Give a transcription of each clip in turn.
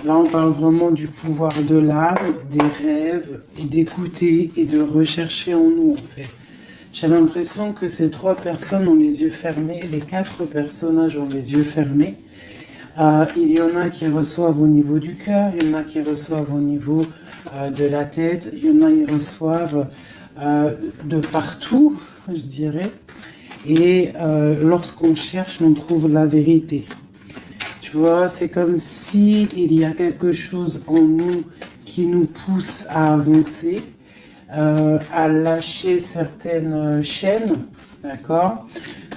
Là, on parle vraiment du pouvoir de l'âme, des rêves, et d'écouter et de rechercher en nous, en fait. J'ai l'impression que ces 3 personnes ont les yeux fermés, les 4 personnages ont les yeux fermés. Il y en a qui reçoivent au niveau du cœur, il y en a qui reçoivent au niveau de la tête, il y en a qui reçoivent de partout, je dirais. Et lorsqu'on cherche, on trouve la vérité. Tu vois, c'est comme si il y a quelque chose en nous qui nous pousse à avancer, à lâcher certaines chaînes, d'accord,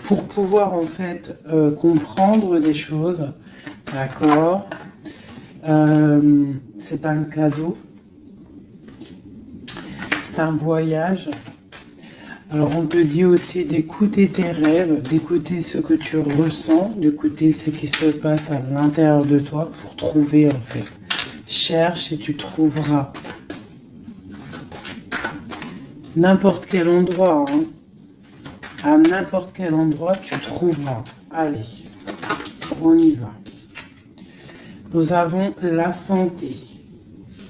pour pouvoir en fait comprendre les choses, d'accord. C'est un cadeau, c'est un voyage. Alors on te dit aussi d'écouter tes rêves, d'écouter ce que tu ressens, d'écouter ce qui se passe à l'intérieur de toi pour trouver en fait. Cherche et tu trouveras. N'importe quel endroit, hein. À n'importe quel endroit tu trouveras. Allez, on y va. Nous avons la santé.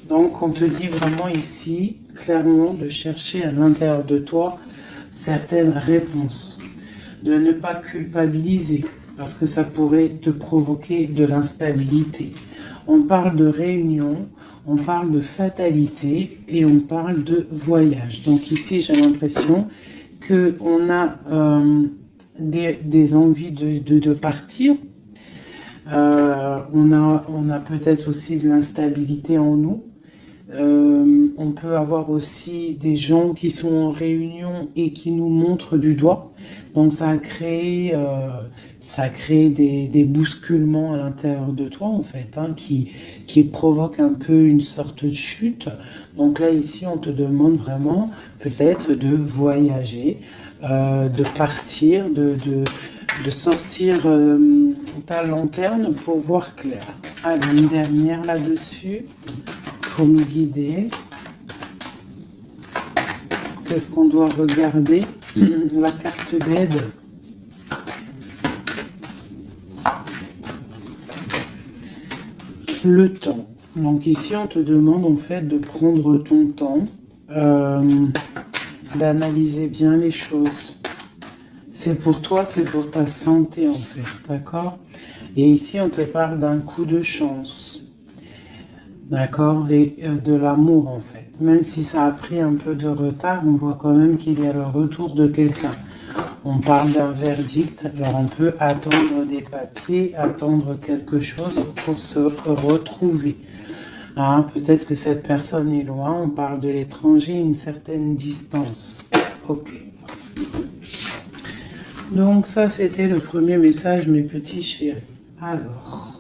Donc on te dit vraiment ici, clairement, de chercher à l'intérieur de toi certaines réponses, de ne pas culpabiliser, parce que ça pourrait te provoquer de l'instabilité. On parle de réunion, on parle de fatalité et on parle de voyage. Donc ici, j'ai l'impression qu'on a des envies de partir. On a peut-être aussi de l'instabilité en nous. On peut avoir aussi des gens qui sont en réunion et qui nous montrent du doigt. Donc ça a créé des bousculements à l'intérieur de toi en fait, hein, qui provoquent un peu une sorte de chute. Donc là ici on te demande vraiment peut-être de voyager, de partir, de sortir ta lanterne pour voir clair. Allez, une dernière là-dessus. Pour nous guider. Qu'est-ce qu'on doit regarder? La carte d'aide. Le temps. Donc ici, on te demande en fait de prendre ton temps, d'analyser bien les choses. C'est pour toi, c'est pour ta santé en fait, d'accord? Et ici, on te parle d'un coup de chance. D'accord, et de l'amour en fait. Même si ça a pris un peu de retard, on voit quand même qu'il y a le retour de quelqu'un. On parle d'un verdict, alors on peut attendre des papiers, attendre quelque chose pour se retrouver. Hein, peut-être que cette personne est loin, on parle de l'étranger, une certaine distance. Ok. Donc ça, c'était le premier message, mes petits chéris. Alors...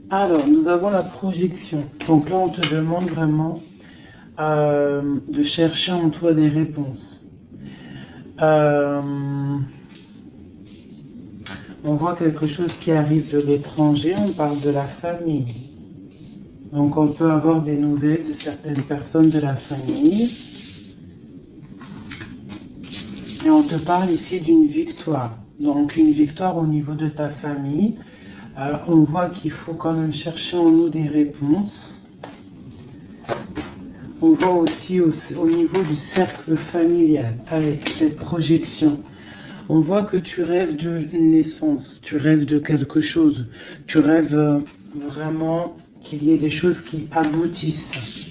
Alors, nous avons la projection. Donc là, on te demande vraiment de chercher en toi des réponses. On voit quelque chose qui arrive de l'étranger, on parle de la famille. Donc on peut avoir des nouvelles de certaines personnes de la famille. Et on te parle ici d'une victoire. Donc une victoire au niveau de ta famille. On voit qu'il faut quand même chercher en nous des réponses. On voit aussi au niveau du cercle familial, avec cette projection. On voit que tu rêves de naissance, tu rêves de quelque chose. Tu rêves vraiment qu'il y ait des choses qui aboutissent.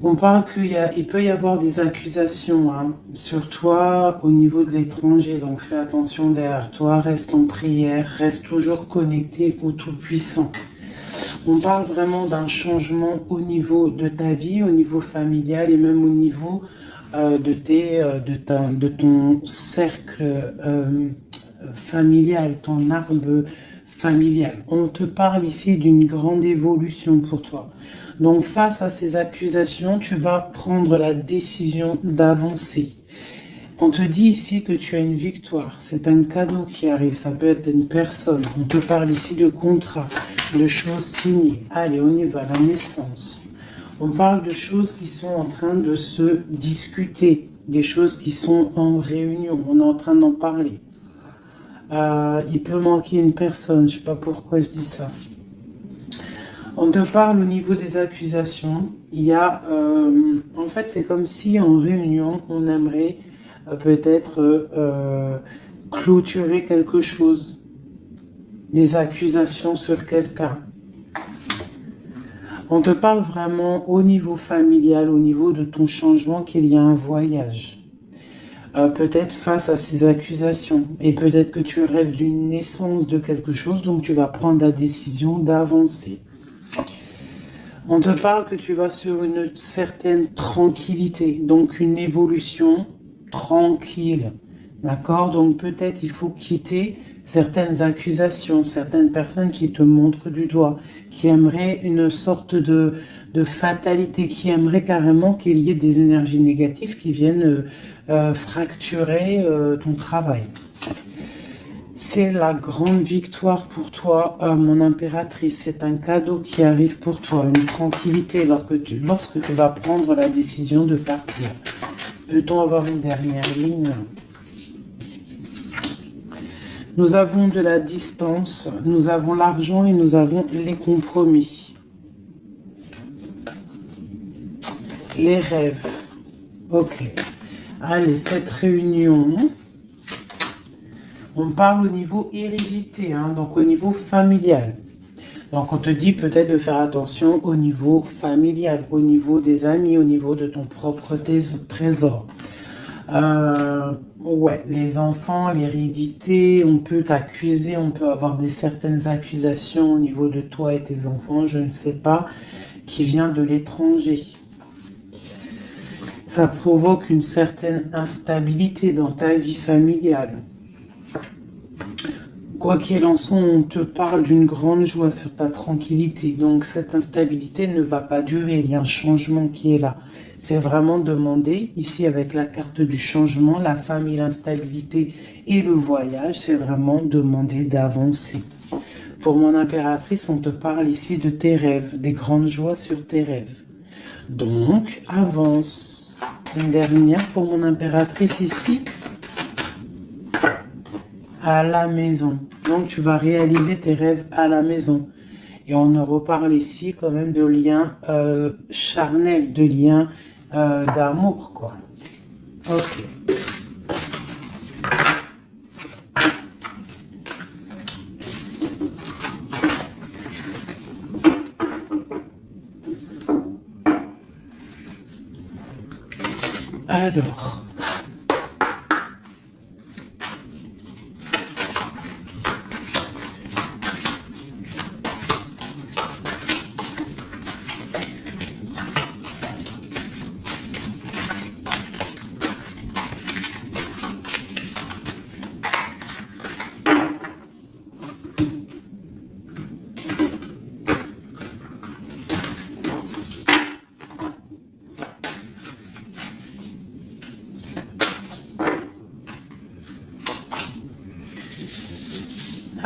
On parle qu'il peut y avoir des accusations sur toi au niveau de l'étranger, donc fais attention derrière toi, reste en prière, reste toujours connecté au Tout-Puissant. On parle vraiment d'un changement au niveau de ta vie, au niveau familial et même au niveau de ton cercle familial, ton arbre familial. On te parle ici d'une grande évolution pour toi. Donc face à ces accusations, tu vas prendre la décision d'avancer. On te dit ici que tu as une victoire. C'est un cadeau qui arrive. Ça peut être une personne. On te parle ici de contrat, de choses signées. Allez, on y va. La naissance. On parle de choses qui sont en train de se discuter. Des choses qui sont en réunion. On est en train d'en parler. Il peut manquer une personne. Je ne sais pas pourquoi je dis ça. On te parle au niveau des accusations. Il y a... en fait, c'est comme si en réunion, on aimerait... peut-être clôturer quelque chose, des accusations sur quelqu'un. On te parle vraiment au niveau familial, au niveau de ton changement, qu'il y a un voyage. Peut-être face à ces accusations. Et peut-être que tu rêves d'une naissance de quelque chose, donc tu vas prendre la décision d'avancer. On te parle que tu vas sur une certaine tranquillité, donc une évolution tranquille, d'accord? Donc peut-être il faut quitter certaines accusations, certaines personnes qui te montrent du doigt, qui aimeraient une sorte de fatalité, qui aimeraient carrément qu'il y ait des énergies négatives qui viennent fracturer ton travail. C'est la grande victoire pour toi, mon impératrice. C'est un cadeau qui arrive pour toi, une tranquillité lorsque tu vas prendre la décision de partir. Peut-on avoir une dernière ligne? Nous avons de la distance, nous avons l'argent et nous avons les compromis. Les rêves. Ok. Allez, cette réunion, on parle au niveau hérédité, hein, donc au niveau familial. Donc on te dit peut-être de faire attention au niveau familial, au niveau des amis, au niveau de ton propre trésor. Ouais, les enfants, l'hérédité, on peut t'accuser, on peut avoir certaines accusations au niveau de toi et tes enfants, je ne sais pas, qui vient de l'étranger. Ça provoque une certaine instabilité dans ta vie familiale. Quoi qu'il en soit, on te parle d'une grande joie sur ta tranquillité. Donc cette instabilité ne va pas durer, il y a un changement qui est là. C'est vraiment demander, ici avec la carte du changement, la famille, l'instabilité et le voyage, c'est vraiment demander d'avancer. Pour mon impératrice, on te parle ici de tes rêves, des grandes joies sur tes rêves. Donc, avance. Une dernière pour mon impératrice ici. À la maison. Donc, tu vas réaliser tes rêves à la maison. Et on reparle ici quand même de liens charnels, de liens d'amour, quoi. Ok. Alors...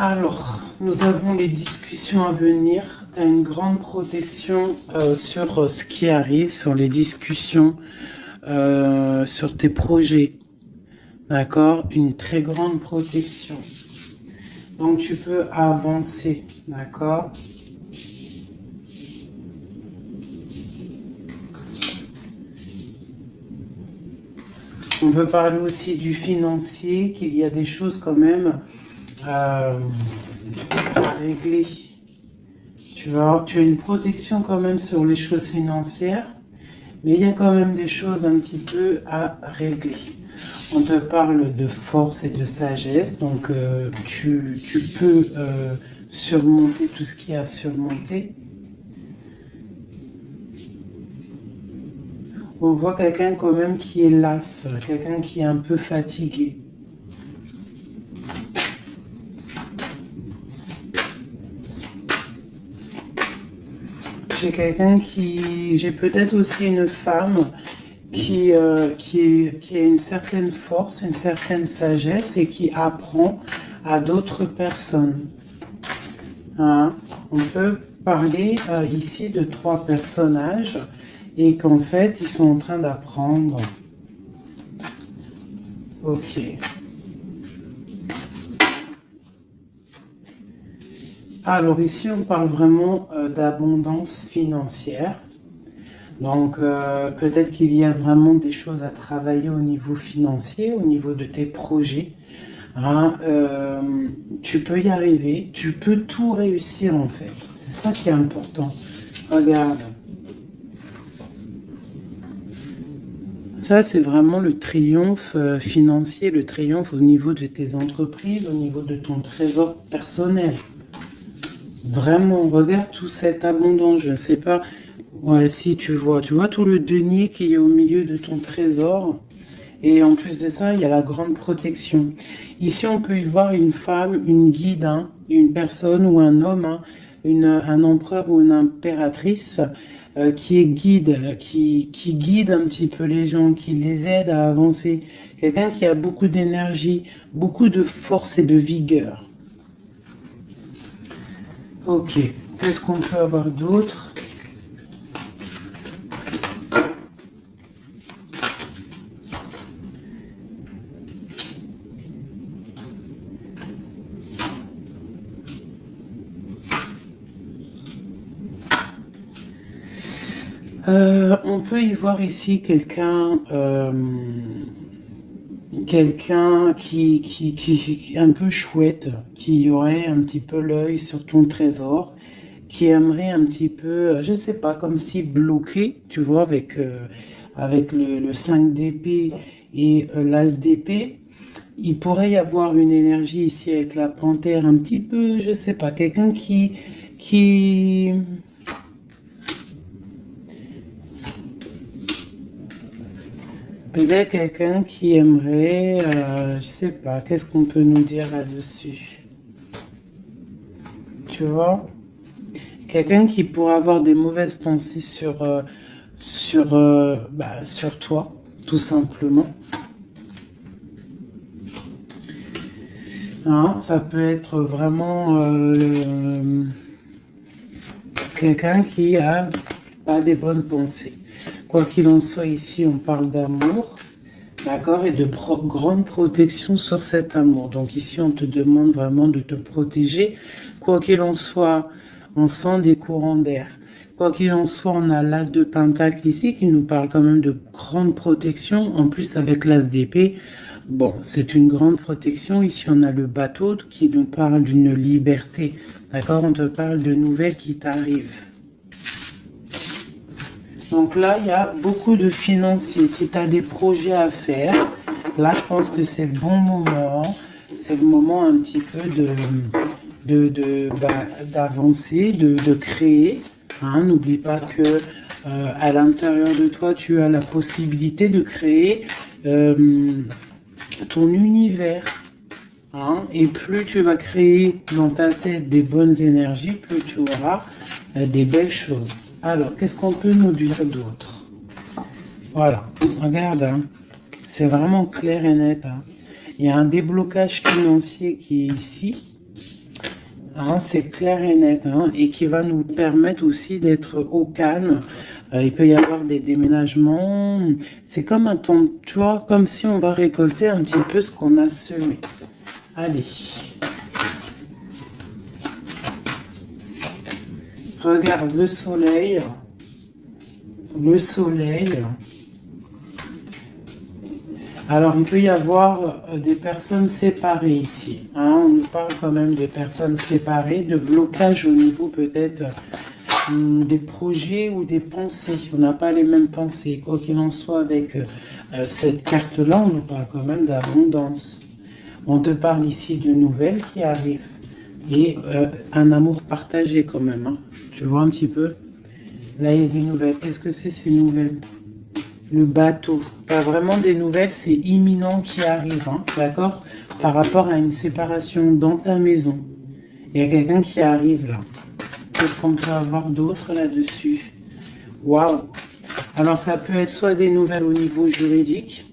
Alors, nous avons les discussions à venir. Tu as une grande protection sur ce qui arrive, sur les discussions, sur tes projets. D'accord? Une très grande protection. Donc, tu peux avancer. D'accord? On peut parler aussi du financier, qu'il y a des choses quand même à régler. Tu vois, tu as une protection quand même sur les choses financières, mais il y a quand même des choses un petit peu à régler. On te parle de force et de sagesse, donc tu peux surmonter tout ce qu'il y a à surmonter. On voit quelqu'un quand même qui est las, quelqu'un qui est un peu fatigué. J'ai quelqu'un qui... J'ai peut-être aussi une femme qui a une certaine force, une certaine sagesse et qui apprend à d'autres personnes. Hein? On peut parler ici de 3 personnages et qu'en fait, ils sont en train d'apprendre. Ok. Alors ici, on parle vraiment d'abondance financière. Donc, peut-être qu'il y a vraiment des choses à travailler au niveau financier, au niveau de tes projets. Hein, tu peux y arriver, tu peux tout réussir en fait. C'est ça qui est important. Regarde. Ça, c'est vraiment le triomphe financier, le triomphe au niveau de tes entreprises, au niveau de ton trésor personnel. Vraiment, regarde toute cette abondance, je ne sais pas. Ouais, si tu vois tout le denier qui est au milieu de ton trésor. Et en plus de ça, il y a la grande protection. Ici, on peut y voir une femme, une guide, hein, une personne ou un homme, hein, un empereur ou une impératrice qui est guide, qui guide un petit peu les gens, qui les aide à avancer. Quelqu'un qui a beaucoup d'énergie, beaucoup de force et de vigueur. Ok, qu'est-ce qu'on peut avoir d'autre ? On peut y voir ici quelqu'un qui est un peu chouette, qui aurait un petit peu l'œil sur ton trésor, qui aimerait un petit peu, je sais pas, comme si bloqué, tu vois, avec le 5 d'épée et l'as d'épée. Il pourrait y avoir une énergie ici avec la panthère, un petit peu, je sais pas, quelqu'un qui peut-être quelqu'un qui aimerait, je sais pas, qu'est-ce qu'on peut nous dire là-dessus? Tu vois? Quelqu'un qui pourrait avoir des mauvaises pensées sur toi, tout simplement. Hein, ça peut être vraiment quelqu'un qui a pas des bonnes pensées. Quoi qu'il en soit, ici, on parle d'amour, d'accord, et de grande protection sur cet amour. Donc ici, on te demande vraiment de te protéger. Quoi qu'il en soit, on sent des courants d'air. Quoi qu'il en soit, on a l'as de pentacle ici qui nous parle quand même de grande protection. En plus, avec l'as d'épée, bon, c'est une grande protection. Ici, on a le bateau qui nous parle d'une liberté. D'accord, on te parle de nouvelles qui t'arrivent. Donc là, il y a beaucoup de financiers. Si tu as des projets à faire, là, je pense que c'est le bon moment. C'est le moment un petit peu d'avancer, de créer. Hein, n'oublie pas que à l'intérieur de toi, tu as la possibilité de créer ton univers. Hein, et plus tu vas créer dans ta tête des bonnes énergies, plus tu auras des belles choses. Alors, qu'est-ce qu'on peut nous dire d'autre? Voilà, regarde, hein, c'est vraiment clair et net. Hein. Il y a un déblocage financier qui est ici. Hein, c'est clair et net, hein, et qui va nous permettre aussi d'être au calme. Il peut y avoir des déménagements. C'est comme un temps, tu vois, comme si on va récolter un petit peu ce qu'on a semé. Allez. Regarde le soleil. Le soleil. Alors, il peut y avoir des personnes séparées ici. Hein, on nous parle quand même de personnes séparées, de blocage au niveau peut-être des projets ou des pensées. On n'a pas les mêmes pensées. Quoi qu'il en soit, avec cette carte-là, on nous parle quand même d'abondance. On te parle ici de nouvelles qui arrivent. Et un amour partagé quand même. Hein. Tu vois un petit peu? Là, il y a des nouvelles. Qu'est-ce que c'est ces nouvelles? Le bateau. Pas vraiment des nouvelles, c'est imminent qui arrive. Hein, d'accord? Par rapport à une séparation dans ta maison. Il y a quelqu'un qui arrive là. Qu'est-ce qu'on peut avoir d'autre là-dessus? Waouh! Alors, ça peut être soit des nouvelles au niveau juridique,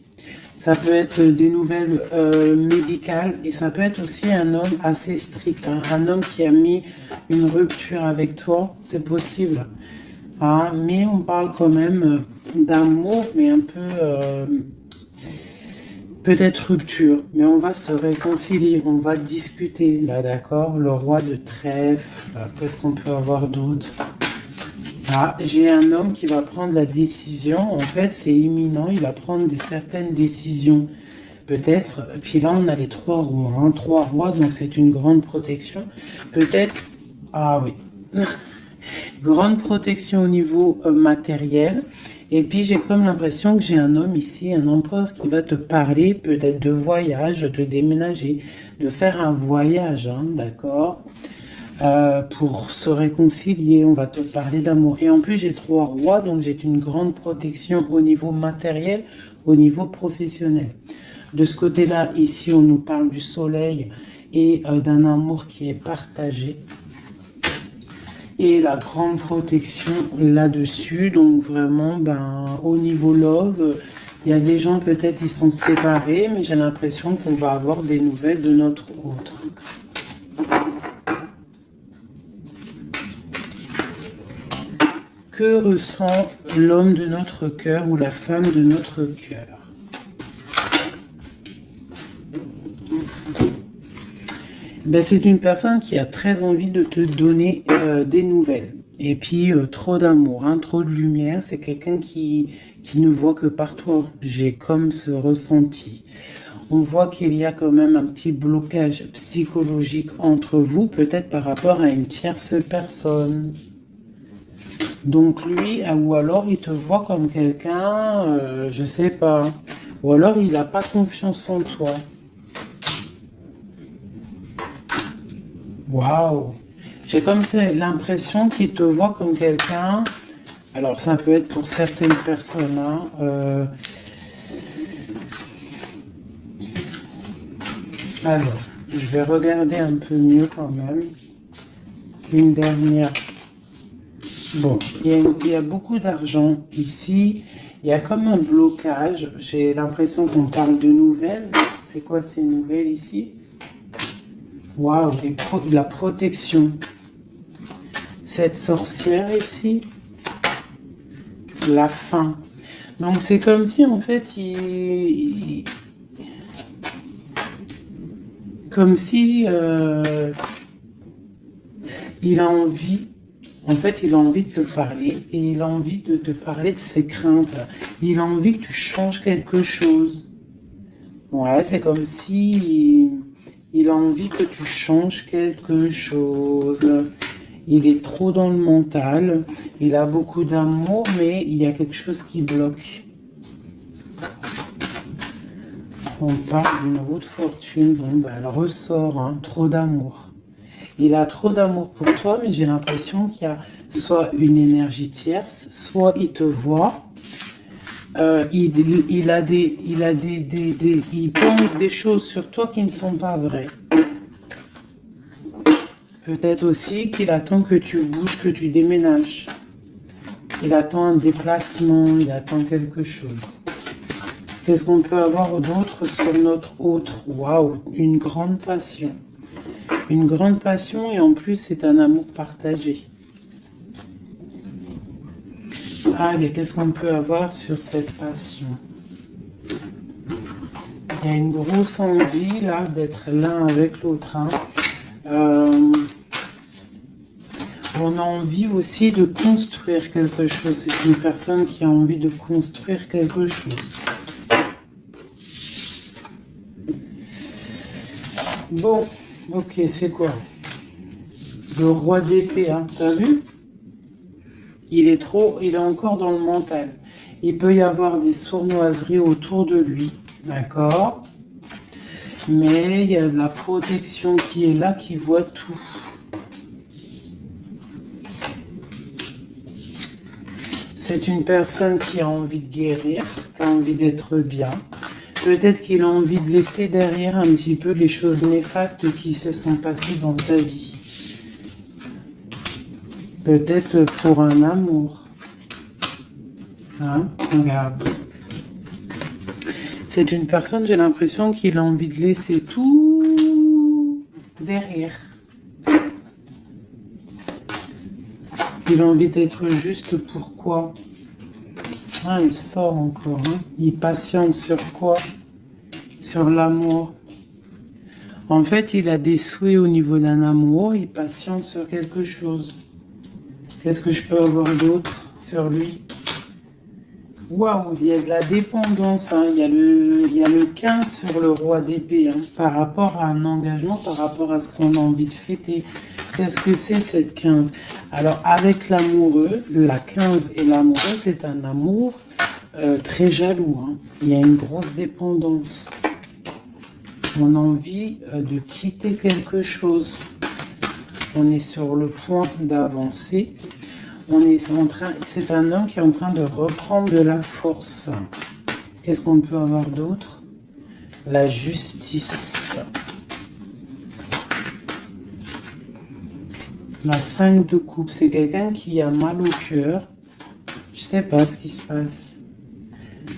ça peut être des nouvelles médicales, et ça peut être aussi un homme assez strict, hein, un homme qui a mis une rupture avec toi, c'est possible. Hein, mais on parle quand même d'amour, mais un peu... peut-être rupture, mais on va se réconcilier, on va discuter, là, d'accord? Le roi de trèfle, qu'est-ce qu'on peut avoir d'autre? Ah, j'ai un homme qui va prendre la décision, en fait, c'est imminent, il va prendre certaines décisions, peut-être, puis là, on a les trois rois, hein, trois rois, donc c'est une grande protection, peut-être, ah oui, grande protection au niveau matériel. Et puis j'ai comme l'impression que j'ai un homme ici, un empereur qui va te parler peut-être de voyage, de déménager, de faire un voyage, hein, d'accord, pour se réconcilier, on va te parler d'amour. Et en plus j'ai trois rois, donc j'ai une grande protection au niveau matériel, au niveau professionnel. De ce côté-là, ici on nous parle du soleil et d'un amour qui est partagé. Et la grande protection là-dessus, donc vraiment, ben, au niveau love, il y a des gens peut-être ils sont séparés, mais j'ai l'impression qu'on va avoir des nouvelles de notre autre. Que ressent l'homme de notre cœur ou la femme de notre cœur? Ben, c'est une personne qui a très envie de te donner des nouvelles. Et puis, trop d'amour, hein, trop de lumière. C'est quelqu'un qui ne voit que par toi. J'ai comme ce ressenti. On voit qu'il y a quand même un petit blocage psychologique entre vous, peut-être par rapport à une tierce personne. Donc lui, ou alors il te voit comme quelqu'un, je sais pas. Ou alors il n'a pas confiance en toi. Waouh! J'ai comme l'impression qu'il te voit comme quelqu'un. Alors, ça peut être pour certaines personnes. Hein, alors, je vais regarder un peu mieux quand même. Une dernière. Bon, il y a beaucoup d'argent ici. Il y a comme un blocage. J'ai l'impression qu'on parle de nouvelles. C'est quoi ces nouvelles ici? Waouh, de la protection. Cette sorcière ici, la fin. Donc c'est comme si en fait comme si il a envie, en fait il a envie de te parler et il a envie de te parler de ses craintes. Il a envie que tu changes quelque chose. Ouais, c'est comme si il a envie que tu changes quelque chose. Il est trop dans le mental. Il a beaucoup d'amour, mais il y a quelque chose qui bloque. On parle d'une roue de fortune. Bon, ben, elle ressort, hein, trop d'amour. Il a trop d'amour pour toi, mais j'ai l'impression qu'il y a soit une énergie tierce, soit il te voit. Il pense des choses sur toi qui ne sont pas vraies. Peut-être aussi qu'il attend que tu bouges, que tu déménages. Il attend un déplacement, il attend quelque chose. Qu'est-ce qu'on peut avoir d'autre sur notre autre? Waouh, une grande passion. Une grande passion et en plus c'est un amour partagé. Allez, qu'est-ce qu'on peut avoir sur cette passion? Il y a une grosse envie là d'être l'un avec l'autre. Hein. On a envie aussi de construire quelque chose. C'est une personne qui a envie de construire quelque chose. Bon, ok, c'est quoi? Le roi d'épée, hein, t'as vu? Il est encore dans le mental. Il peut y avoir des sournoiseries autour de lui, d'accord? Mais il y a de la protection qui est là, qui voit tout. C'est une personne qui a envie de guérir, qui a envie d'être bien. Peut-être qu'il a envie de laisser derrière un petit peu les choses néfastes qui se sont passées dans sa vie. Peut-être pour un amour. Hein, regarde. C'est une personne, j'ai l'impression qu'il a envie de laisser tout derrière. Il a envie d'être juste pourquoi. Ah, il sort encore. Hein. Il patiente sur quoi? Sur l'amour. En fait, il a des souhaits au niveau d'un amour. Il patiente sur quelque chose. Qu'est-ce que je peux avoir d'autre sur lui? Waouh, il y a de la dépendance. Hein. Il y a le 15 sur le roi d'épée. Hein, par rapport à un engagement, par rapport à ce qu'on a envie de fêter. Qu'est-ce que c'est cette 15? Alors, avec l'amoureux, la 15 et l'amoureux, c'est un amour très jaloux. Hein. Il y a une grosse dépendance. On a envie de quitter quelque chose. On est sur le point d'avancer. C'est un homme qui est en train de reprendre de la force. Qu'est-ce qu'on peut avoir d'autre? La justice. La 5 de coupe, c'est quelqu'un qui a mal au cœur. Je sais pas ce qui se passe.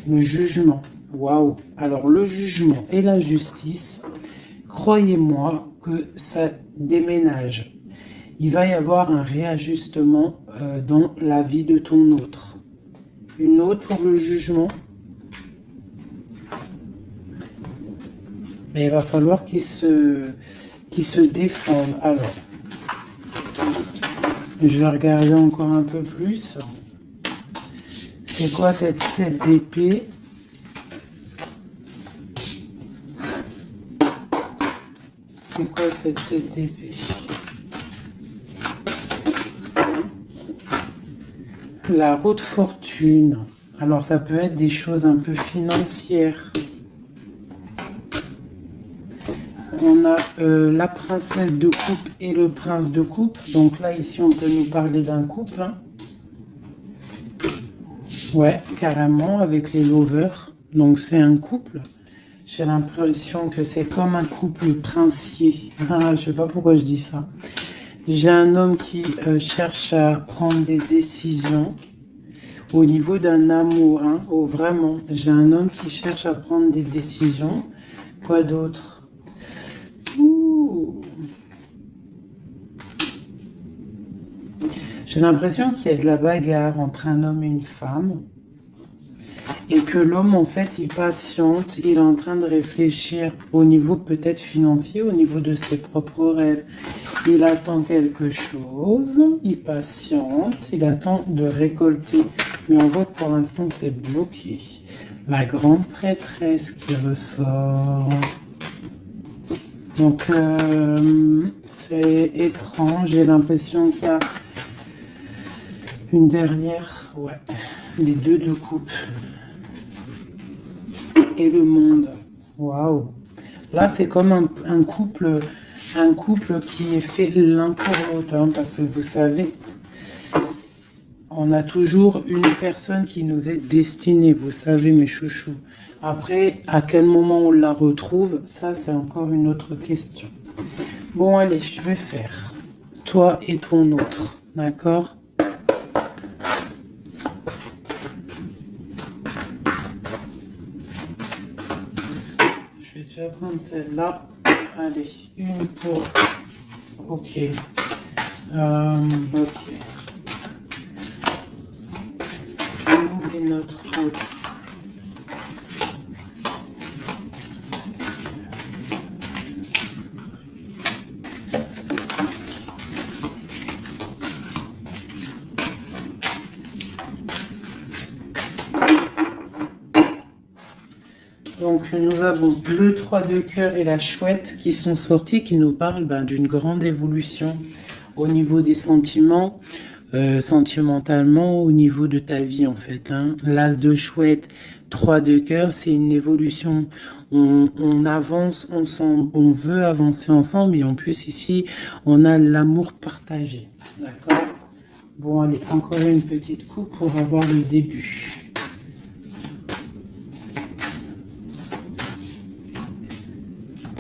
Le jugement. Waouh. Alors le jugement et la justice, croyez-moi que ça déménage. Il va y avoir un réajustement dans la vie de ton autre. Une autre pour le jugement. Mais il va falloir qu'il se défende. Alors, je vais regarder encore un peu plus. C'est quoi cette 7 d'épée? C'est quoi cette 7 d'épée? La haute fortune. Alors, ça peut être des choses un peu financières. On a la princesse de coupe et le prince de coupe. Donc là, ici, on peut nous parler d'un couple. Hein. Ouais, carrément, avec les lovers. Donc, c'est un couple. J'ai l'impression que c'est comme un couple princier. Ah, je sais pas pourquoi je dis ça. J'ai un homme qui cherche à prendre des décisions au niveau d'un amour. Hein. Oh, vraiment, j'ai un homme qui cherche à prendre des décisions. Quoi d'autre? J'ai l'impression qu'il y a de la bagarre entre un homme et une femme. Et que l'homme, en fait, il patiente, il est en train de réfléchir au niveau peut-être financier, au niveau de ses propres rêves. Il attend quelque chose, il patiente, il attend de récolter. Mais on voit que pour l'instant, c'est bloqué. La grande prêtresse qui ressort. Donc, c'est étrange. J'ai l'impression qu'il y a une dernière, ouais, les deux de coupe. Et le monde. Waouh. Là, c'est comme un couple qui est fait l'un pour l'autre. Hein, parce que vous savez, on a toujours une personne qui nous est destinée. Vous savez, mes chouchous. Après, à quel moment on la retrouve, ça, c'est encore une autre question. Bon, allez, je vais faire toi et ton autre. D'accord? Je vais prendre celle-là. Allez, une pour... Ok. Ok. Nous et notre autre. Donc nous avons le 3 de cœur et la chouette qui sont sortis, qui nous parlent d'une grande évolution au niveau des sentiments, sentimentalement, au niveau de ta vie en fait. Hein. L'as de chouette, 3 de cœur, c'est une évolution. On avance ensemble, on veut avancer ensemble et en plus ici, on a l'amour partagé. D'accord? Bon, allez, encore une petite coupe pour avoir le début.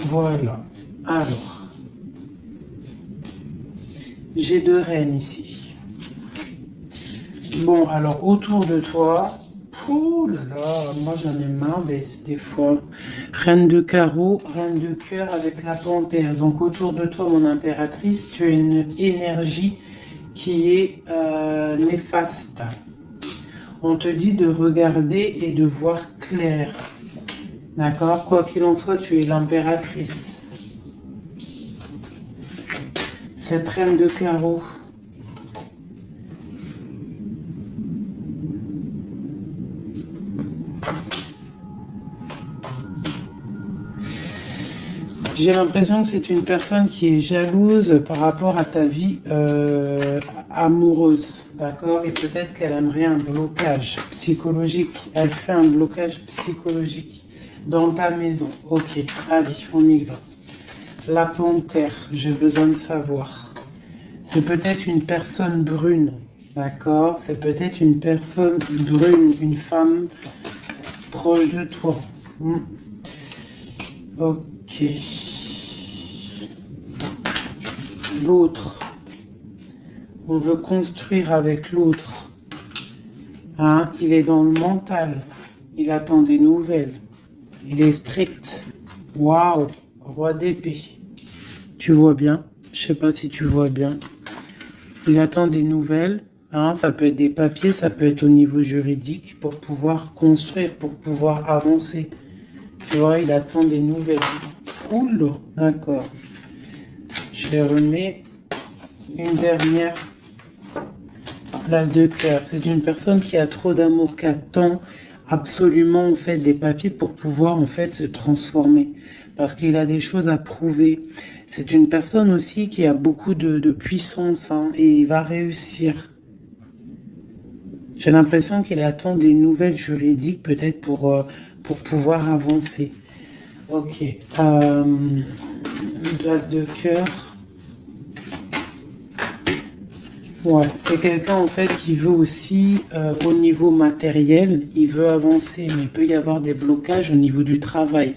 Voilà. Alors, j'ai deux reines ici. Bon, alors, autour de toi, Oh là là, moi j'en ai marre des fois. Reine de carreau, reine de cœur avec la panthère. Donc autour de toi, mon impératrice, tu as une énergie qui est néfaste. On te dit de regarder et de voir clair. D'accord? Quoi qu'il en soit, tu es l'impératrice. Cette reine de carreau. J'ai l'impression que c'est une personne qui est jalouse par rapport à ta vie amoureuse, d'accord? Et peut-être qu'elle aimerait un blocage psychologique. Elle fait un blocage psychologique dans ta maison. Ok, allez, on y va. La panthère, j'ai besoin de savoir. C'est peut-être une personne brune, d'accord? C'est peut-être une personne brune, une femme proche de toi. Ok. L'autre. On veut construire avec l'autre. Hein? Il est dans le mental. Il attend des nouvelles. Il est strict. Waouh! Roi d'épée. Tu vois bien? Je sais pas si tu vois bien. Il attend des nouvelles. Hein? Ça peut être des papiers, ça peut être au niveau juridique pour pouvoir construire, pour pouvoir avancer. Tu vois, il attend des nouvelles. Oula, d'accord. Je remets une dernière place de cœur. C'est une personne qui a trop d'amour, qui attend absolument en fait des papiers pour pouvoir en fait se transformer. Parce qu'il a des choses à prouver. C'est une personne aussi qui a beaucoup de puissance hein, et il va réussir. J'ai l'impression qu'il attend des nouvelles juridiques peut-être pour pouvoir avancer. Ok. Une place de cœur. Ouais, c'est quelqu'un en fait qui veut aussi, au niveau matériel, il veut avancer, mais il peut y avoir des blocages au niveau du travail.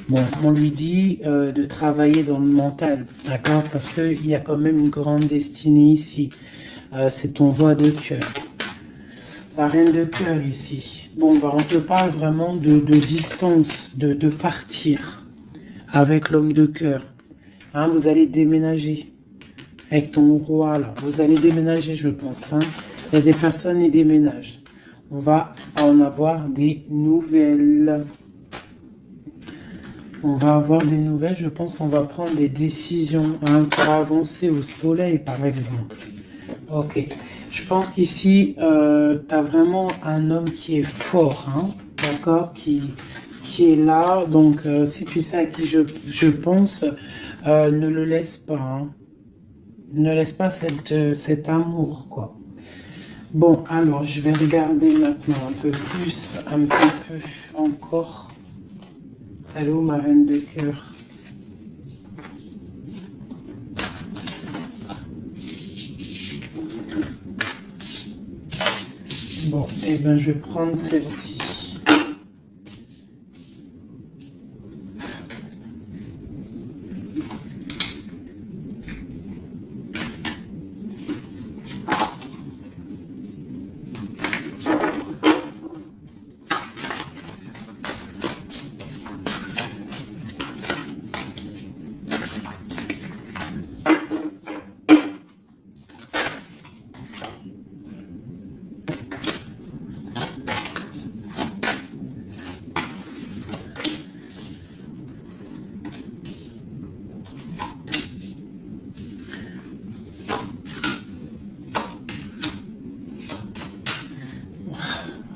Bon, on lui dit de travailler dans le mental, d'accord? Parce qu'il y a quand même une grande destinée ici. C'est ton roi de cœur. La reine de cœur ici. Bon, bah, on te parle vraiment de distance, de partir avec l'homme de cœur. Hein, vous allez déménager. Avec ton roi, là. Vous allez déménager, je pense. Hein. Il y a des personnes qui déménagent. On va en avoir des nouvelles. On va avoir des nouvelles. Je pense qu'on va prendre des décisions hein, pour avancer au soleil, par exemple. Ok. Je pense qu'ici, tu as vraiment un homme qui est fort. Hein, d'accord qui est là. Donc, si tu sais à qui je pense, ne le laisse pas. Hein. Ne laisse pas cet amour, quoi. Bon, alors, je vais regarder maintenant un peu plus, un petit peu encore. Allô, ma reine de cœur. Bon, eh bien, je vais prendre celle-ci.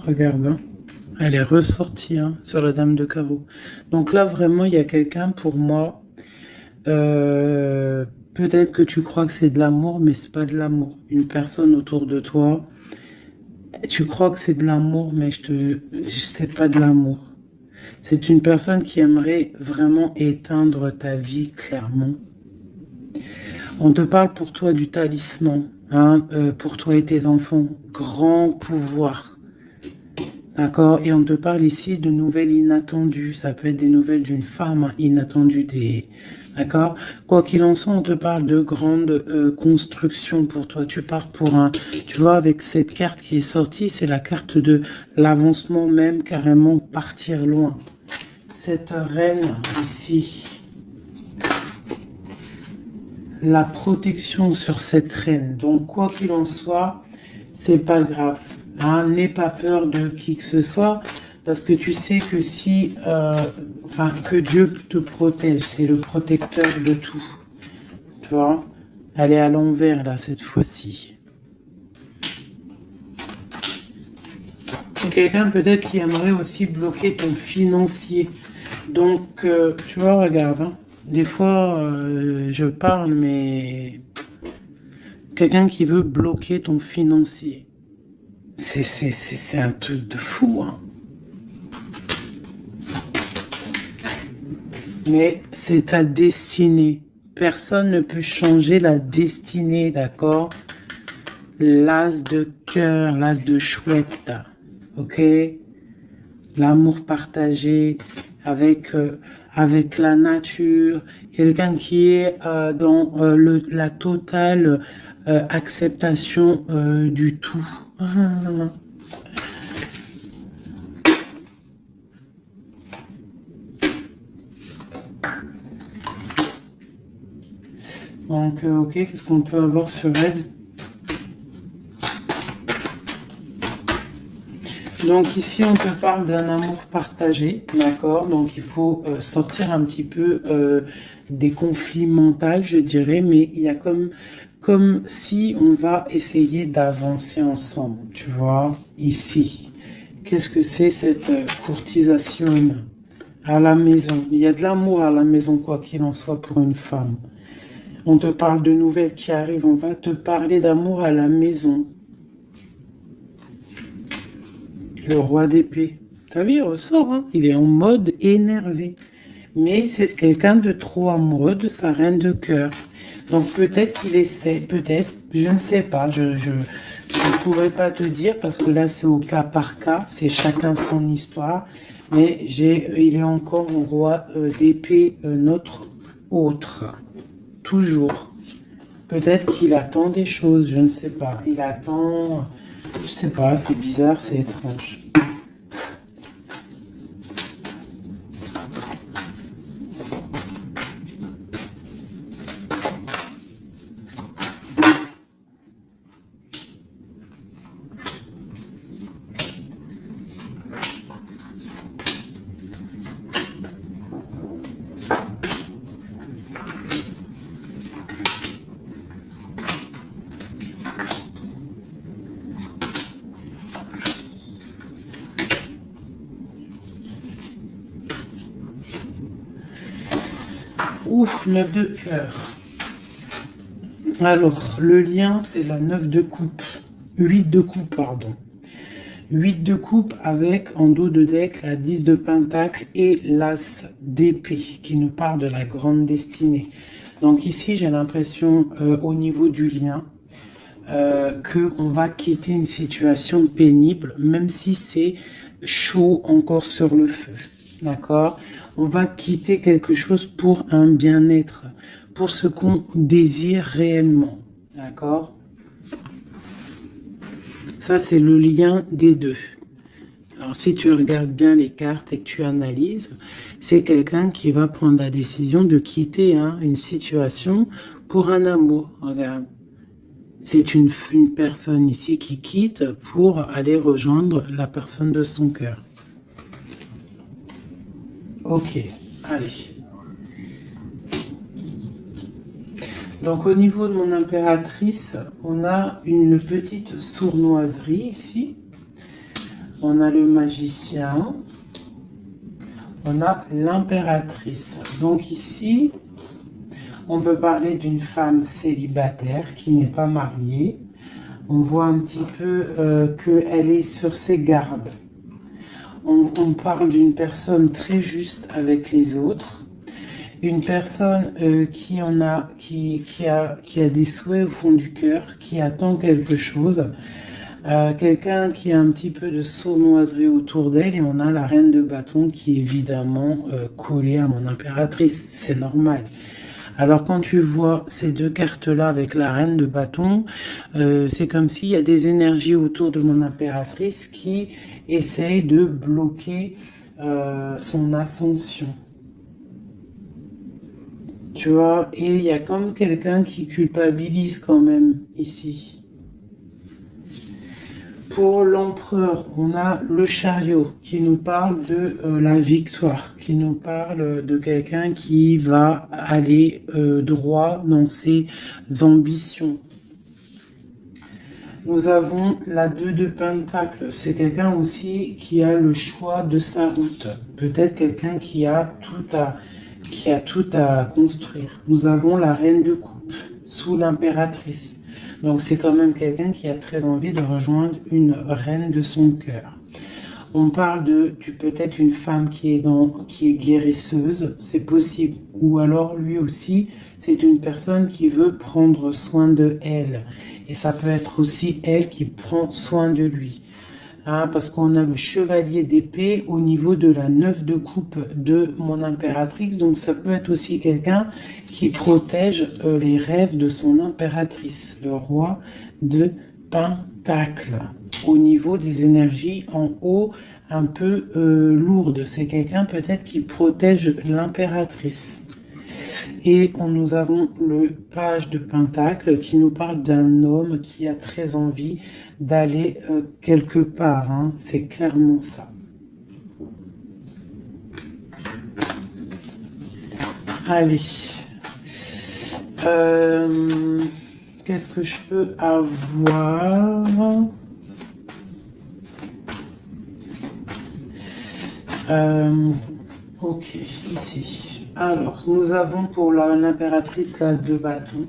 Regarde, hein. Elle est ressortie hein, sur la dame de carreau. Donc là, vraiment, il y a quelqu'un pour moi. Peut-être que tu crois que c'est de l'amour, mais c'est pas de l'amour. Une personne autour de toi, tu crois que c'est de l'amour, mais c'est pas de l'amour. C'est une personne qui aimerait vraiment éteindre ta vie, clairement. On te parle pour toi du talisman, hein, pour toi et tes enfants. Grand pouvoir. D'accord? Et on te parle ici de nouvelles inattendues. Ça peut être des nouvelles d'une femme inattendue, D'accord? Quoi qu'il en soit, on te parle de grande construction pour toi. Tu pars pour un... Tu vois, avec cette carte qui est sortie, c'est la carte de l'avancement même, carrément partir loin. Cette reine ici, la protection sur cette reine. Donc, quoi qu'il en soit, c'est pas grave. Hein, n'aie pas peur de qui que ce soit, parce que tu sais que si, enfin, que Dieu te protège, c'est le protecteur de tout. Tu vois, elle est à l'envers là cette fois-ci. C'est quelqu'un peut-être qui aimerait aussi bloquer ton financier. Donc, tu vois, regarde, hein, des fois, je parle, mais quelqu'un qui veut bloquer ton financier. C'est un truc de fou, hein. Mais c'est ta destinée. Personne ne peut changer la destinée, d'accord? L'as de cœur, l'as de chouette, ok? L'amour partagé avec, avec la nature, quelqu'un qui est dans la totale acceptation du tout. Donc, ok, qu'est-ce qu'on peut avoir sur elle? Donc ici, on te parle d'un amour partagé, d'accord? Donc il faut sortir un petit peu des conflits mentaux, je dirais, mais il y a comme si on va essayer d'avancer ensemble, tu vois, ici. Qu'est-ce que c'est cette courtisation à la maison? Il y a de l'amour à la maison, quoi qu'il en soit, pour une femme. On te parle de nouvelles qui arrivent, on va te parler d'amour à la maison. Le roi d'épée. T'as vu, il ressort, hein? Il est en mode énervé. Mais c'est quelqu'un de trop amoureux de sa reine de cœur. Donc peut-être qu'il essaie, peut-être, je ne sais pas, je ne pourrais pas te dire parce que là c'est au cas par cas, c'est chacun son histoire. Mais il est encore en roi d'épée, notre autre. Toujours. Peut-être qu'il attend des choses, je ne sais pas. Il attend, je sais pas, c'est bizarre, c'est étrange. Ouf, 9 de cœur. Alors, le lien, c'est la 9 de coupe. 8 de coupe, pardon. 8 de coupe avec, en dos de deck, la 10 de pentacle et l'as d'épée, qui nous parle de la grande destinée. Donc ici, j'ai l'impression, au niveau du lien, qu'on va quitter une situation pénible, même si c'est chaud encore sur le feu. D'accord? On va quitter quelque chose pour un bien-être, pour ce qu'on désire réellement. D'accord? Ça, c'est le lien des deux. Alors, si tu regardes bien les cartes et que tu analyses, c'est quelqu'un qui va prendre la décision de quitter une situation pour un amour. Regarde. C'est une personne ici qui quitte pour aller rejoindre la personne de son cœur. Ok, allez. Donc au niveau de mon impératrice, on a une petite sournoiserie ici. On a le magicien. On a l'impératrice. Donc ici, on peut parler d'une femme célibataire qui n'est pas mariée. On voit un petit peu qu'elle est sur ses gardes. On parle d'une personne très juste avec les autres. Une personne qui a des souhaits au fond du cœur, qui attend quelque chose. Quelqu'un qui a un petit peu de sournoiserie autour d'elle. Et on a la reine de bâton qui est évidemment collée à mon impératrice. C'est normal. Alors quand tu vois ces deux cartes-là avec la reine de bâton, c'est comme s'il y a des énergies autour de mon impératrice qui essayent de bloquer son ascension. Tu vois, et il y a comme quelqu'un qui culpabilise quand même ici. Pour l'empereur, on a le chariot qui nous parle de la victoire, qui nous parle de quelqu'un qui va aller droit dans ses ambitions. Nous avons la 2 de Pentacle. C'est quelqu'un aussi qui a le choix de sa route. Peut-être quelqu'un qui a tout à construire. Nous avons la Reine de Coupe sous l'impératrice. Donc c'est quand même quelqu'un qui a très envie de rejoindre une reine de son cœur. On parle de peut-être une femme qui est guérisseuse, c'est possible. Ou alors lui aussi, c'est une personne qui veut prendre soin de elle. Et ça peut être aussi elle qui prend soin de lui. Hein, parce qu'on a le chevalier d'épée au niveau de la 9 de coupe de mon impératrice. Donc ça peut être aussi quelqu'un qui protège les rêves de son impératrice, le roi de Pentacle. Au niveau des énergies en haut, un peu lourdes. C'est quelqu'un peut-être qui protège l'impératrice. Et nous avons le page de Pentacle qui nous parle d'un homme qui a très envie d'aller quelque part. Hein. C'est clairement ça. Allez. Qu'est-ce que je peux avoir? Ok, ici. Alors, nous avons pour l'impératrice l'as de bâton.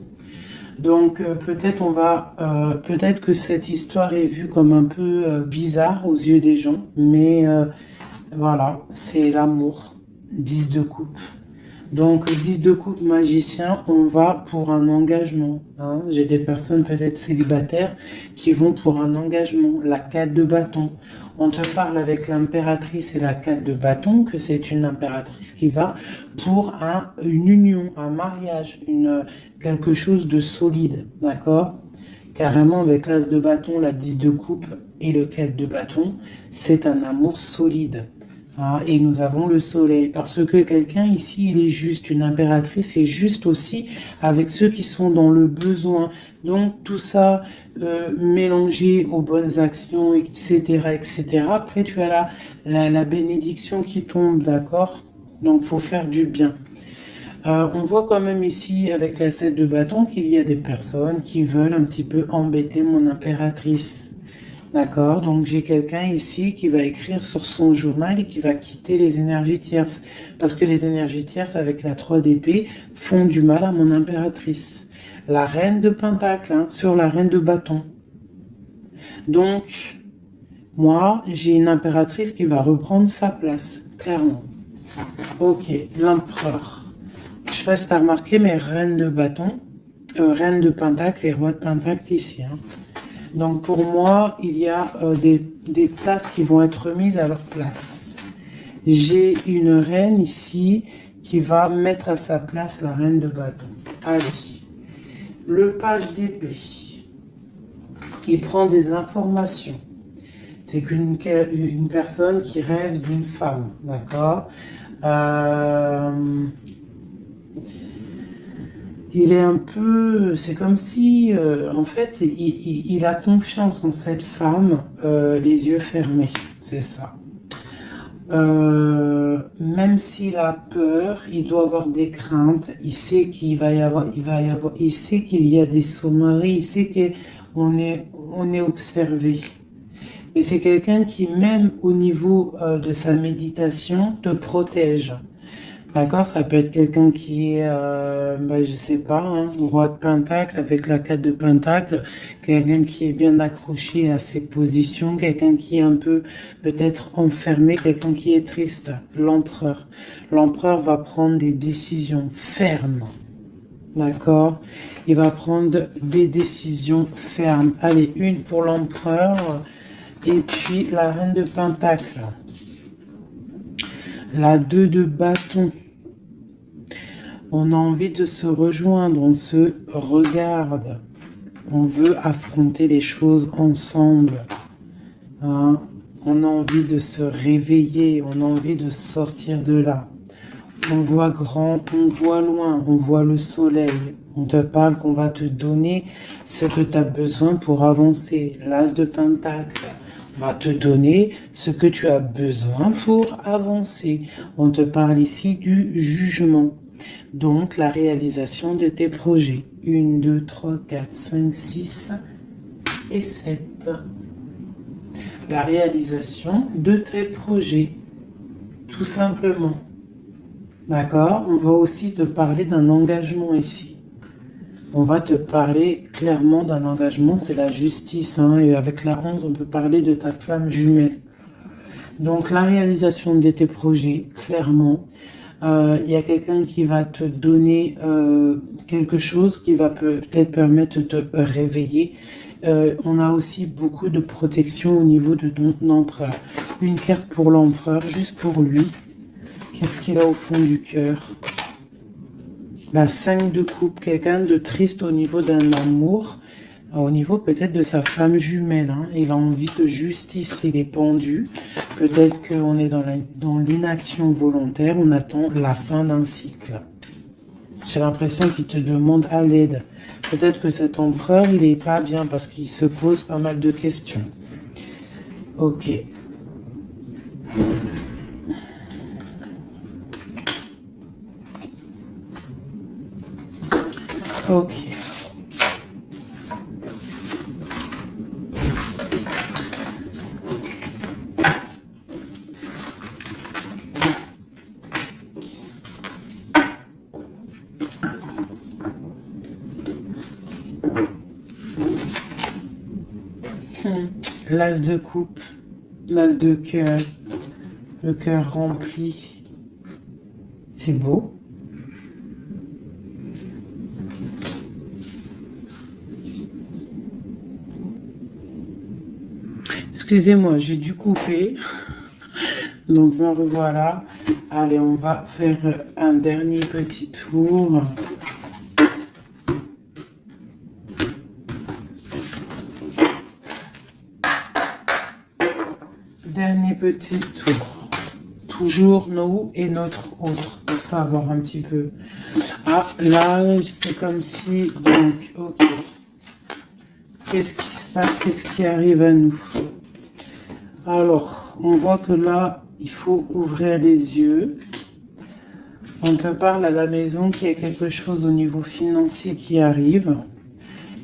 Donc, peut-être que cette histoire est vue comme un peu bizarre aux yeux des gens, mais voilà, c'est l'amour. 10 de coupe. Donc, 10 de coupe magicien, on va pour un engagement. Hein. J'ai des personnes peut-être célibataires qui vont pour un engagement. La 4 de bâton. On te parle avec l'impératrice et la 4 de bâton que c'est une impératrice qui va pour une union, un mariage, quelque chose de solide. D'accord ? Carrément, avec l'as de bâton, la 10 de coupe et le 4 de bâton, c'est un amour solide. Ah, et nous avons le soleil, parce que quelqu'un ici, il est juste, une impératrice est juste aussi avec ceux qui sont dans le besoin. Donc tout ça mélangé aux bonnes actions, etc., etc. Après, tu as la bénédiction qui tombe, d'accord? Donc faut faire du bien. On voit quand même ici, avec la 7 de bâton, qu'il y a des personnes qui veulent un petit peu embêter mon impératrice. D'accord, donc j'ai quelqu'un ici qui va écrire sur son journal et qui va quitter les énergies tierces. Parce que les énergies tierces, avec la 3 d'épée, font du mal à mon impératrice. La reine de pentacle, hein, sur la reine de bâton. Donc, moi, j'ai une impératrice qui va reprendre sa place, clairement. Ok, l'empereur. Je sais pas si tu as remarqué, mais reine de bâton, reine de pentacle et roi de pentacle ici, hein. Donc pour moi, il y a des places qui vont être remises à leur place. J'ai une reine ici qui va mettre à sa place la reine de bâton. Allez, le page d'épée, il prend des informations. C'est une personne qui rêve d'une femme, d'accord? Il est un peu, c'est comme si, en fait, il a confiance en cette femme, les yeux fermés, c'est ça. Même s'il a peur, il doit avoir des craintes. Il sait qu'il il sait qu'il y a des sonneries, il sait qu'on est observé. Mais c'est quelqu'un qui, même au niveau de sa méditation, te protège. D'accord, ça peut être quelqu'un qui est, je sais pas, hein, roi de pentacle avec la 4 de pentacle, quelqu'un qui est bien accroché à ses positions, quelqu'un qui est un peu peut-être enfermé, quelqu'un qui est triste, l'empereur. L'empereur va prendre des décisions fermes, d'accord? Il va prendre des décisions fermes. Allez, une pour l'empereur, et puis la reine de pentacle. La 2 de bâton. On a envie de se rejoindre, on se regarde. On veut affronter les choses ensemble. Hein? On a envie de se réveiller, on a envie de sortir de là. On voit grand, on voit loin, on voit le soleil. On te parle qu'on va te donner ce que tu as besoin pour avancer. L'as de Pentacle va te donner ce que tu as besoin pour avancer. On te parle ici du jugement. Donc, la réalisation de tes projets. 1, 2, 3, 4, 5, 6 et 7. La réalisation de tes projets. Tout simplement. D'accord? On va aussi te parler d'un engagement ici. On va te parler clairement d'un engagement, c'est la justice. Hein, et avec la 11, on peut parler de ta flamme jumelle. Donc, la réalisation de tes projets, clairement. Il y a quelqu'un qui va te donner quelque chose qui va peut-être permettre de te réveiller. On a aussi beaucoup de protection au niveau de ton empereur. Une carte pour l'empereur, juste pour lui. Qu'est-ce qu'il a au fond du cœur? La 5 de coupe, quelqu'un de triste au niveau d'un amour, au niveau peut-être de sa femme jumelle. Hein. Il a envie de justice, il est pendu. Peut-être qu'on est dans l'inaction volontaire, on attend la fin d'un cycle. J'ai l'impression qu'il te demande à l'aide. Peut-être que cet empereur, il n'est pas bien parce qu'il se pose pas mal de questions. Ok. Ok. L'as de coupe, l'as de cœur, le cœur rempli. C'est beau. Excusez-moi, j'ai dû couper. Donc me revoilà. Allez, on va faire un dernier petit tour. Dernier petit tour. Toujours nous et notre autre. Pour savoir un petit peu. Ah, là, c'est comme si... Donc, ok. Qu'est-ce qui se passe? Qu'est-ce qui arrive à nous? Alors, on voit que là, il faut ouvrir les yeux. On te parle à la maison qu'il y a quelque chose au niveau financier qui arrive.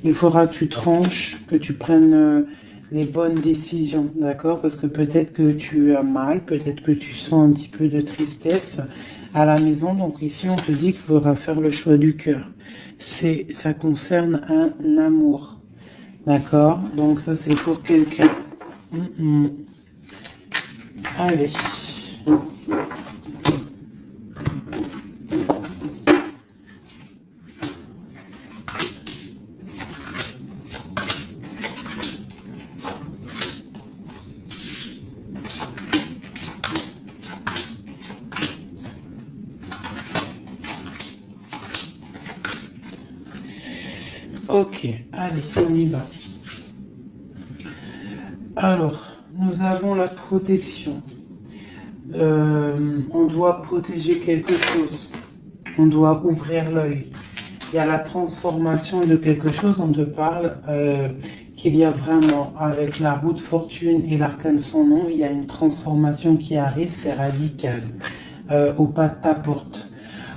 Il faudra que tu tranches, que tu prennes les bonnes décisions, d'accord? Parce que peut-être que tu as mal, peut-être que tu sens un petit peu de tristesse à la maison. Donc ici, on te dit qu'il faudra faire le choix du cœur. Ça concerne un amour, d'accord? Donc ça, c'est pour quelqu'un. Allez. Ok, allez, on y va. Alors, nous avons la protection. On doit protéger quelque chose. On doit ouvrir l'œil. Il y a la transformation de quelque chose. On te parle qu'il y a vraiment, avec la roue de fortune et l'arcane sans nom, il y a une transformation qui arrive, c'est radical. Au pas de ta porte.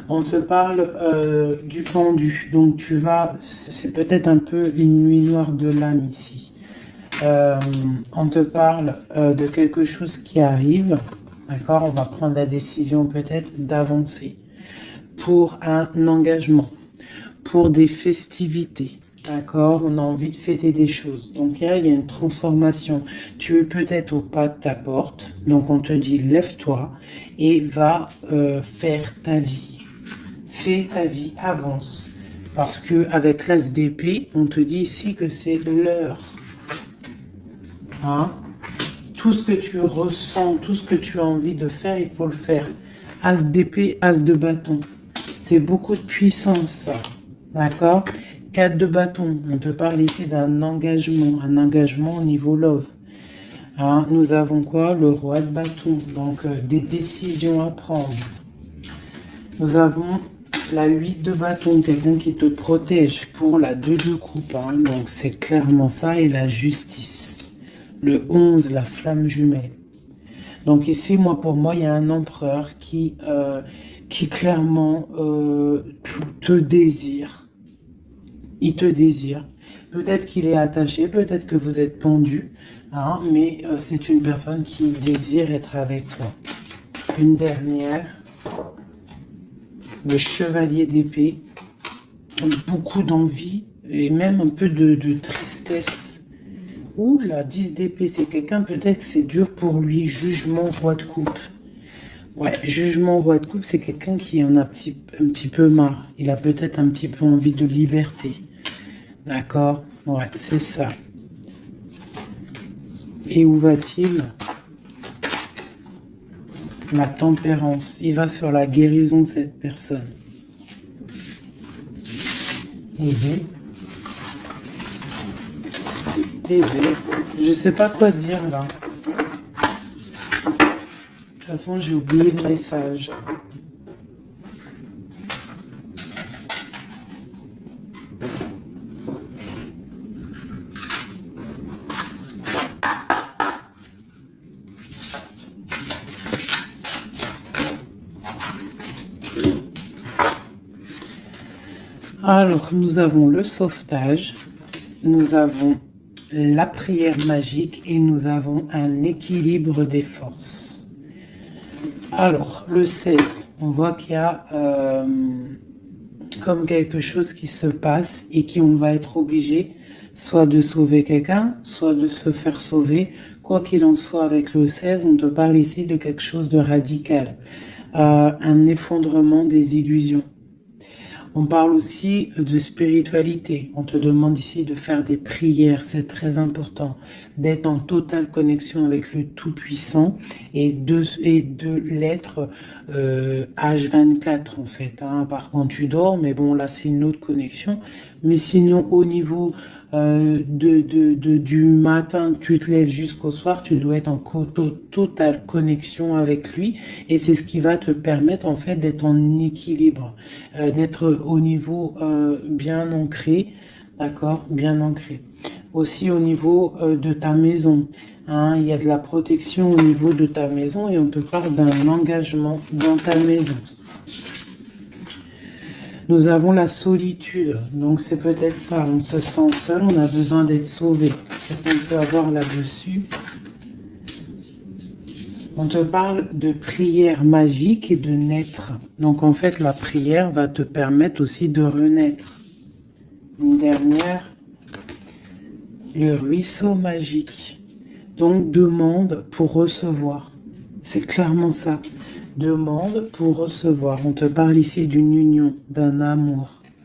On te parle du pendu. Donc tu vas, c'est peut-être un peu une nuit noire de l'âme ici. On te parle de quelque chose qui arrive. D'accord, on va prendre la décision peut-être d'avancer pour un engagement, pour des festivités. D'accord, on a envie de fêter des choses. Donc là, il y a une transformation. Tu es peut-être au pas de ta porte. Donc on te dit, lève-toi et va faire ta vie. Fais ta vie, avance. Parce que avec l'as d'épée, on te dit ici que c'est l'heure. Hein? Tout ce que tu ressens, tout ce que tu as envie de faire, il faut le faire. As d'épée, as de bâton. c'est beaucoup de puissance, ça. D'accord? 4 de bâton, on te parle ici d'un engagement, un engagement au niveau love. Hein, nous avons quoi? Le roi de bâton, donc des décisions à prendre. Nous avons la 8 de bâton, quelqu'un qui te protège pour la 2 de coupe. Hein, donc c'est clairement ça, et la justice. Le 11, la flamme jumelle. Donc ici, pour moi, il y a un empereur qui clairement te désire. Il te désire. Peut-être qu'il est attaché, peut-être que vous êtes pendu, hein, mais c'est une personne qui désire être avec toi. Une dernière, le chevalier d'épée, beaucoup d'envie et même un peu de tristesse. Ouh, la 10 d'épée, c'est quelqu'un, peut-être que c'est dur pour lui. Jugement, roi de coupe. Ouais, jugement, roi de coupe, c'est quelqu'un qui en a un petit peu marre. Il a peut-être un petit peu envie de liberté. D'accord? Ouais, c'est ça. Et où va-t-il? La tempérance. Il va sur la guérison de cette personne. Aider. Aider. Je sais pas quoi dire là. De toute façon, j'ai oublié le message. Alors, nous avons le sauvetage, nous avons la prière magique et nous avons un équilibre des forces. Alors, le 16, on voit qu'il y a comme quelque chose qui se passe et qu'on va être obligé soit de sauver quelqu'un, soit de se faire sauver. Quoi qu'il en soit, avec le 16, on te parle ici de quelque chose de radical, un effondrement des illusions. On parle aussi de spiritualité. On te demande ici de faire des prières, c'est très important, d'être en totale connexion avec le Tout-Puissant et de l'être H24 en fait. Hein. Par contre, tu dors, mais bon, là c'est une autre connexion. Mais sinon, au niveau du matin, tu te lèves jusqu'au soir, tu dois être en totale connexion avec lui, et c'est ce qui va te permettre en fait d'être en équilibre, d'être au niveau bien ancré, d'accord, bien ancré. Aussi au niveau de ta maison, hein, il y a de la protection au niveau de ta maison et on te parle d'un engagement dans ta maison. Nous avons la solitude, donc c'est peut-être ça, on se sent seul, on a besoin d'être sauvé. Qu'est-ce qu'on peut avoir là-dessus? On te parle de prière magique et de naître. Donc en fait, la prière va te permettre aussi de renaître. Une dernière, le ruisseau magique. Donc demande pour recevoir. C'est clairement ça. Demande pour recevoir. On te parle ici d'une union, d'un amour.